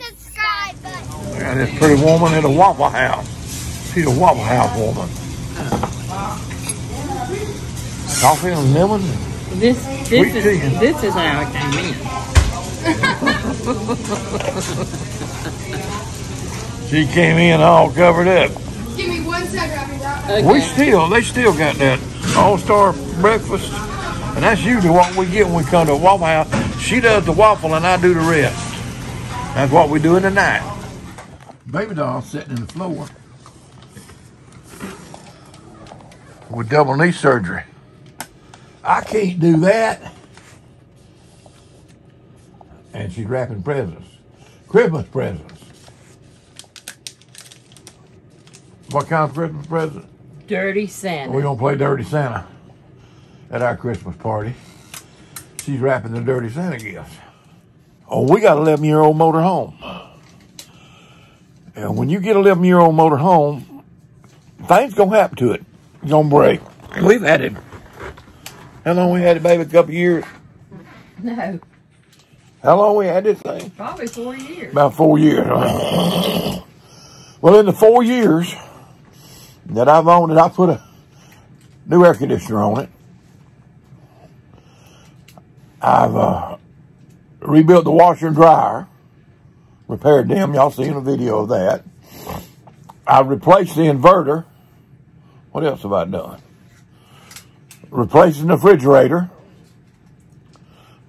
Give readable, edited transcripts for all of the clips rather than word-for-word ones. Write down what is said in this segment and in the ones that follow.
subscribe button. And this pretty woman in a Waffle House. She's a Waffle House woman. Coffee and lemon. This is how it came in. She came in all covered up. Give me 1 second. Okay. They still got that all-star breakfast. And that's usually what we get when we come to a Waffle House. She does the waffle and I do the rest. That's what we do in the night. Baby doll sitting in the floor with double knee surgery. I can't do that. And she's wrapping presents. Christmas presents. What kind of Christmas present? Dirty Santa. We're going to play Dirty Santa at our Christmas party. She's wrapping the Dirty Santa gifts. Oh, we got an 11-year-old motor home. And when you get an 11-year-old motor home, things going to happen to it. It's going to break. We've had it. How long we had it, baby? A couple years? No. How long we had this thing? Probably 4 years. About 4 years. Well, in the 4 years that I've owned it, I put a new air conditioner on it. I've rebuilt the washer and dryer, repaired them. Y'all seen a video of that. I've replaced the inverter. What else have I done? Replacing the refrigerator.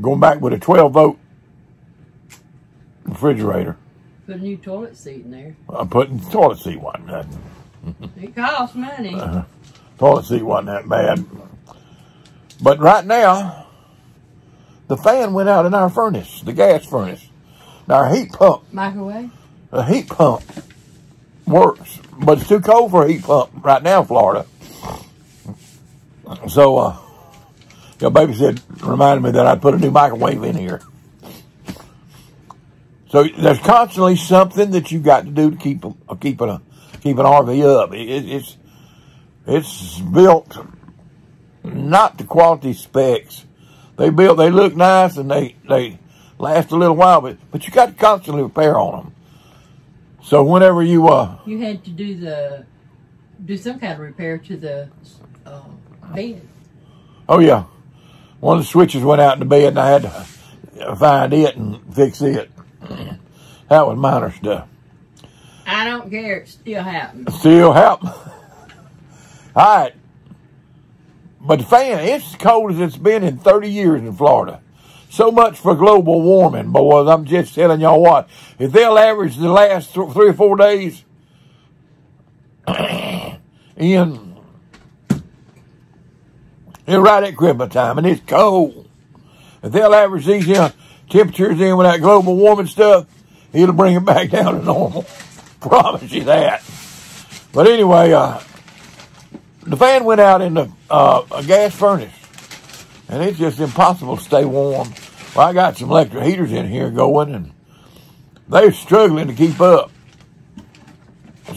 Going back with a 12-volt refrigerator. Put a new toilet seat in there. I'm putting the toilet seat wasn't that. It costs money. Toilet seat wasn't that bad. But right now, the fan went out in our furnace, the gas furnace. Now our heat pump. Microwave? The heat pump works, but it's too cold for a heat pump right now in Florida. So, your baby reminded me that I'd put a new microwave in here. So there's constantly something that you got to do to keep an RV up. It's built not to quality specs. They look nice and they last a little while, but you got to constantly repair on them. So whenever you had to do some kind of repair to the bed. Oh yeah, one of the switches went out in the bed and I had to find it and fix it. That was minor stuff. I don't care. It still happens. Still happens. All right. But the fan, it's as cold as it's been in 30 years in Florida. So much for global warming, boys. I'm just telling y'all what. If they'll average the last 3 or 4 days in right at Christmas time, and it's cold. If they'll average these temperatures in with that global warming stuff, it'll bring it back down to normal. Promise you that. But anyway, the fan went out in the a gas furnace, and it's just impossible to stay warm. Well, I got some electric heaters in here going, and they're struggling to keep up.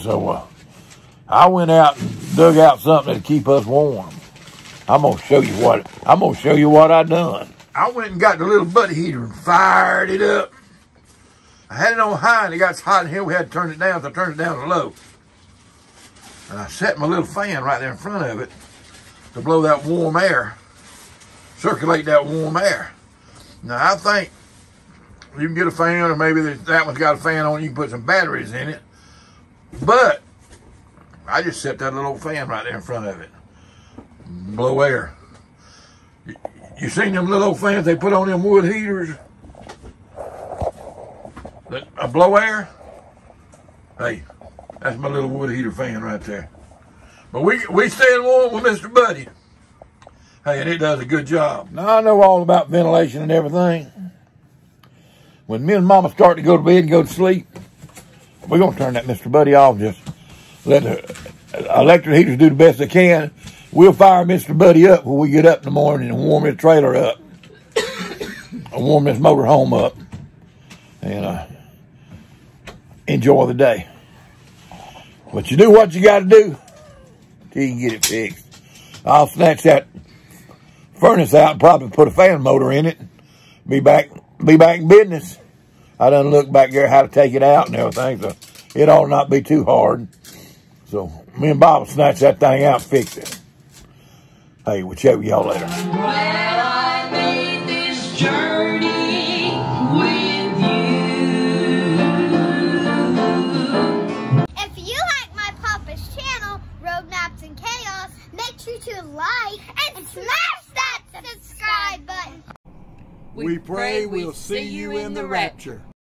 So I went out and dug out something to keep us warm. I'm gonna show you what I done. I went and got the little buddy heater and fired it up. I had it on high and it got hot in here. We had to turn it down, so I turned it down to low. And I set my little fan right there in front of it to blow that warm air, circulate that warm air. Now I think you can get a fan, or maybe that one's got a fan on it, you can put some batteries in it. But I just set that little old fan right there in front of it. Blow air. You seen them little old fans they put on them wood heaters? A blow air? Hey, that's my little wood heater fan right there. But we staying warm with Mr. Buddy. Hey, and it does a good job. Now, I know all about ventilation and everything. When me and Mama start to go to bed and go to sleep, we're going to turn that Mr. Buddy off. Just let the electric heaters do the best they can. We'll fire Mr. Buddy up when we get up in the morning and warm his trailer up. And warm this motor home up. And enjoy the day. But you do what you got to do till you can get it fixed. I'll snatch that furnace out and probably put a fan motor in it. Be back in business. I done looked back there how to take it out and everything, so it ought not be too hard. So me and Bob will snatch that thing out and fix it. Hey, we'll chat with y'all later. Well, I made this journey with you. If you like my Papa's channel, Road Maps and Chaos, make sure to like and smash that subscribe button. We pray we'll see you in the rapture.